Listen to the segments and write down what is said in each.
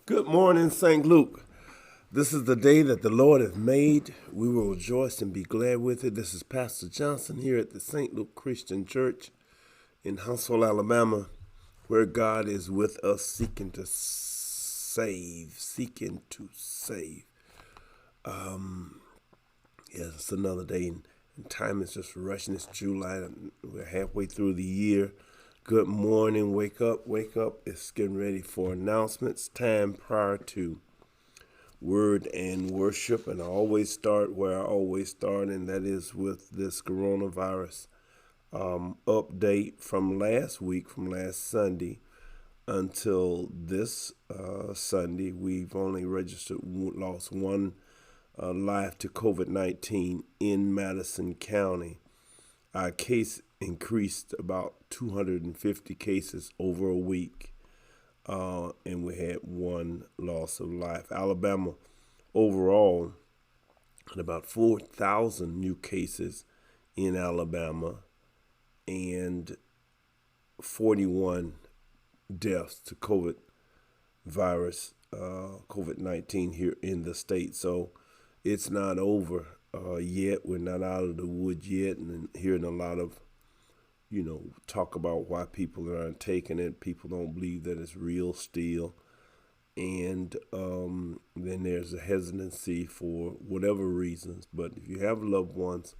Good morning, St. Luke. This is the day that the Lord has made. We will rejoice and be glad with it. This is Pastor Johnson here at the St. Luke Christian Church in Huntsville, Alabama, where God is with us seeking to save. Yes, it's another day, and time is just rushing. It's July, and we're halfway through the year. Good morning, wake up. It's getting ready for announcements. Time prior to word and worship, and I always start where I always start, and that is with this coronavirus update from last week, from last Sunday until this Sunday. We've only lost one life to COVID-19 in Madison County. Our case increased about 250 cases over a week, and we had one loss of life. Alabama overall had about 4,000 new cases in Alabama and 41 deaths to COVID-19 here in the state. So it's not over yet. We're not out of the woods yet, and hearing a lot of talk about why people aren't taking it. People don't believe that it's real still. And then there's a hesitancy for whatever reasons. But if you have loved ones,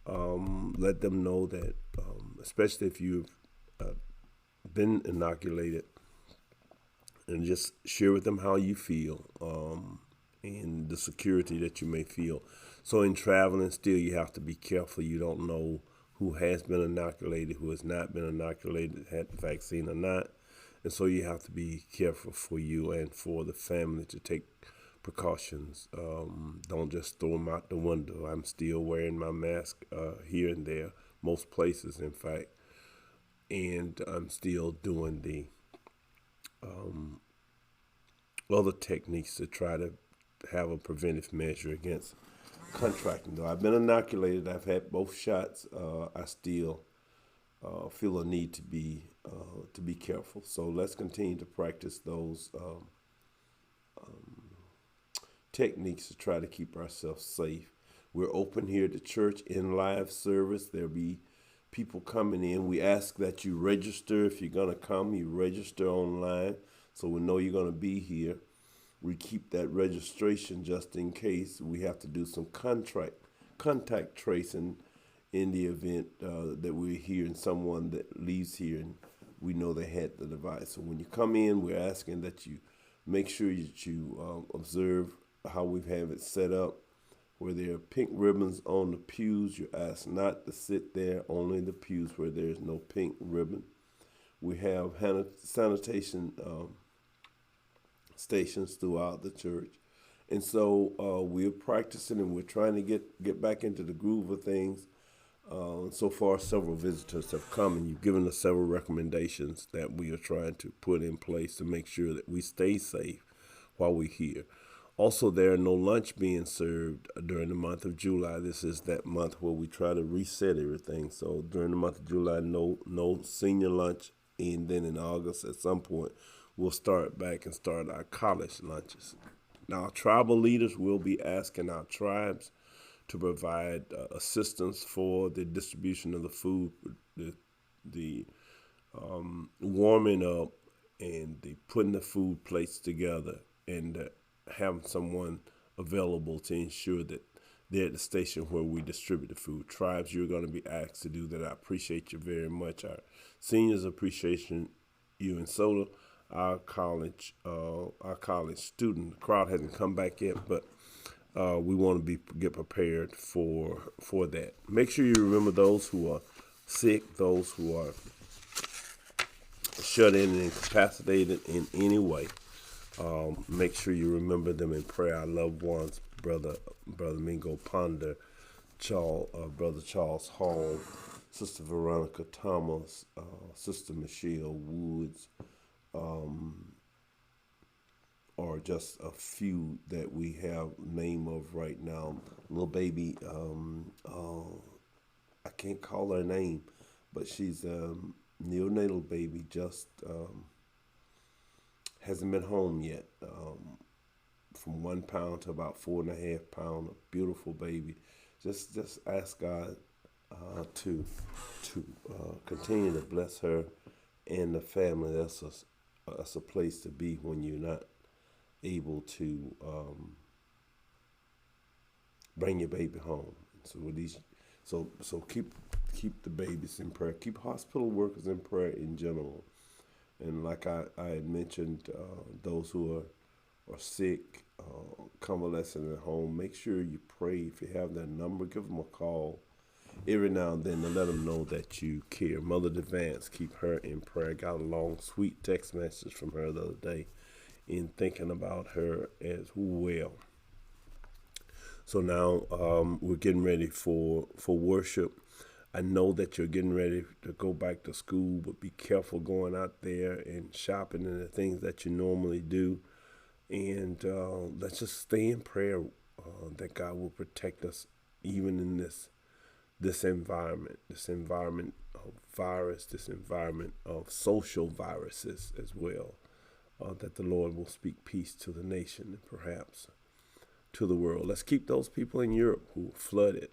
let them know that, especially if you've been inoculated, and just share with them how you feel and the security that you may feel. So in traveling, still you have to be careful. You don't know who has been inoculated, who has not been inoculated, had the vaccine or not. And so you have to be careful for you and for the family to take precautions. Don't just throw them out the window. I'm still wearing my mask here and there, most places, in fact. And I'm still doing the other techniques to try to have a preventive measure against contracting. Though I've been inoculated, I've had both shots. I still feel a need to be careful. So let's continue to practice those techniques to try to keep ourselves safe. We're open here at the church in live service. There'll be people coming in. We ask that you register. If you're gonna come, you register online so we know you're gonna be here. We keep that registration just in case we have to do some contact tracing in the event that we're hearing someone that leaves here and we know they had the device. So when you come in, we're asking that you make sure that you observe how we have it set up, where there are pink ribbons on the pews. You're asked not to sit there, only the pews where there's no pink ribbon. We have sanitation stations throughout the church. And so we're practicing and we're trying to get back into the groove of things. So far, several visitors have come, and you've given us several recommendations that we are trying to put in place to make sure that we stay safe while we're here. Also, there are no lunch being served during the month of July. This is that month where we try to reset everything. So during the month of July, no senior lunch. And then in August, at some point, we'll start back and start our college lunches. Now, tribal leaders will be asking our tribes to provide assistance for the distribution of the food, the warming up, and the putting the food plates together, and having someone available to ensure that they're at the station where we distribute the food. Tribes, you're going to be asked to do that. I appreciate you very much. Our seniors appreciation you, and so our college student. The crowd hasn't come back yet, but we want to get prepared for that. Make sure you remember those who are sick, those who are shut in and incapacitated in any way. Make sure you remember them in prayer. Our loved ones, Brother Mingo Ponder, Brother Charles Hall, Sister Veronica Thomas, Sister Michelle Woods, are just a few that we have name of right now. Little baby, I can't call her name, but she's neonatal baby, just hasn't been home yet. From 1 pound to about 4.5 pound, a beautiful baby. Just ask God to continue to bless her and the family. That's a place to be when you're not able to bring your baby home. So with these, so keep the babies in prayer. Keep hospital workers in prayer in general. And like I had mentioned, those who are sick, convalescent at home, make sure you pray. If you have their number, give them a call every now and then to let them know that you care. Mother Devance, keep her in prayer. Got a long, sweet text message from her the other day in thinking about her as well. So now we're getting ready for worship. I know that you're getting ready to go back to school, but be careful going out there and shopping and the things that you normally do. And let's just stay in prayer that God will protect us even in this environment of virus, this environment of social viruses as well. That the Lord will speak peace to the nation and perhaps to the world. Let's keep those people in Europe who were flooded,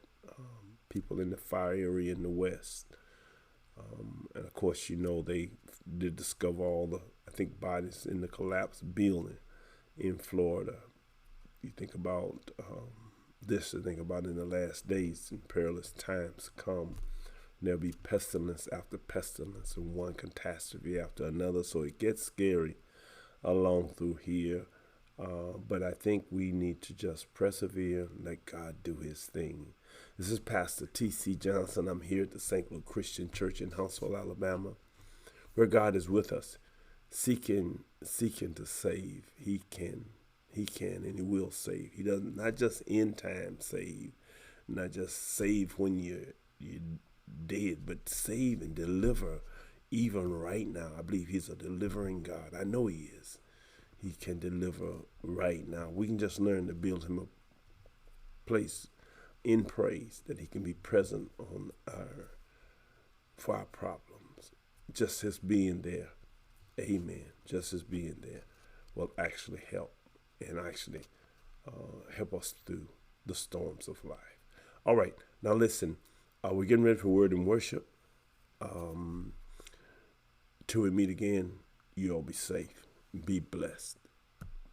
people in the fire area in the West. And of course, they did discover all the, I think, bodies in the collapsed building in Florida. You think about this, to think about in the last days, and perilous times come. There'll be pestilence after pestilence and one catastrophe after another. So it gets scary along through here. But I think we need to just persevere and let God do his thing. This is Pastor T.C. Johnson. I'm here at the St. Louis Christian Church in Huntsville, Alabama, where God is with us, seeking to save. He can, and he will save. He doesn't, not just in time save, not just save when you're dead, but save and deliver even right now. I believe he's a delivering God. I know he is. He can deliver right now. We can just learn to build him a place in praise that he can be present for our problems. Just his being there, amen, just his being there will actually help and actually help us through the storms of life. All right, now listen, we're getting ready for word and worship. Till we meet again, you all be safe. Be blessed.